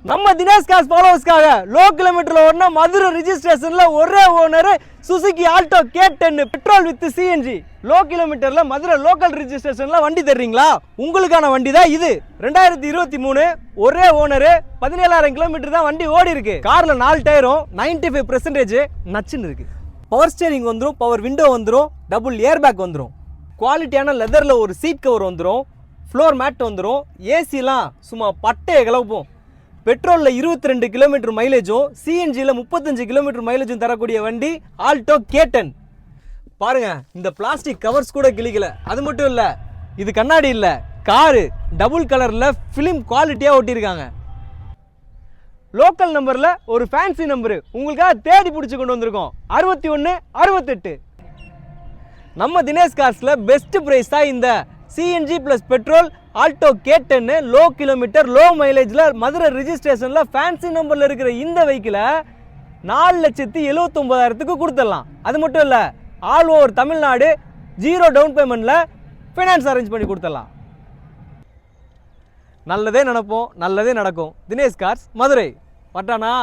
நம்ம Dinesh cars ஃபாலோவர்ஸ்க்காக low கிலோமீட்டர்ல ஓடுன மதுரை ரிஜிஸ்ட்ரேஷன்ல ஒரே owner Suzuki Alto K10 petrol with CNG. Low கிலோமீட்டர்ல மதுரை லோக்கல் ரிஜிஸ்ட்ரேஷன்ல வண்டி தர்றீங்களா? உங்களுக்கான வண்டி தான் இது. 2023 ஒரே ஓனர், 17,000 கிலோமீட்டர் தான் வண்டி ஓடி இருக்கு. கார்ல 4 டயரும் 95% நச்சுன்னு இருக்கு. பவர் ஸ்டீரிங் வந்துடும், பவர் விண்டோ வந்துடும், டபுள் ஏர் பேக் வந்துடும், குவாலிட்டியான லெதர்ல ஒரு சீட் கவர் வந்துடும், ஃப்ளோர் மேட் வந்துடும், ஏசிலாம் சும்மா பட்டையை கிளப்பும். பெட்ரோலில் 22 கிலோமீட்டர் மைலேஜும் சிஎன்ஜியில் 35 கிலோமீட்டர் மைலேஜும் தரக்கூடிய வண்டி ஆல்டோ K10. பாருங்க, இந்த பிளாஸ்டிக் கவர்ஸ் கூட கிளிக்கல. அது மட்டும் இல்லை, இது கண்ணாடி இல்லை, காரு டபுள் கலரில் ஃபிலிம் குவாலிட்டியாக ஒட்டியிருக்காங்க. லோக்கல் நம்பரில் ஒரு ஃபேன்சி நம்பரு உங்களுக்காக தேடி பிடிச்சி கொண்டு வந்திருக்கோம். 6168. நம்ம தினேஷ் கார்ஸில் பெஸ்ட் ப்ரைஸ் தான் இந்த CNG plus petrol Alto K10 low kilometre low மைலேஜில் மதுரை ரிஜிஸ்ட்ரேஷனில் ஃபேன்சி நம்பரில் இருக்கிற இந்த வெஹிக்கிளை 4,79,000க்கு கொடுத்துடலாம். அது மட்டும் இல்லை, ஆல் ஓவர் தமிழ்நாடு 0 டவுன் பேமெண்ட்டில் ஃபைனான்ஸ் அரேஞ்ச் பண்ணி கொடுத்துடலாம். நல்லதே நினைப்போம், நல்லதே நடக்கும். தினேஷ் கார்ஸ் மதுரை. பட்டானா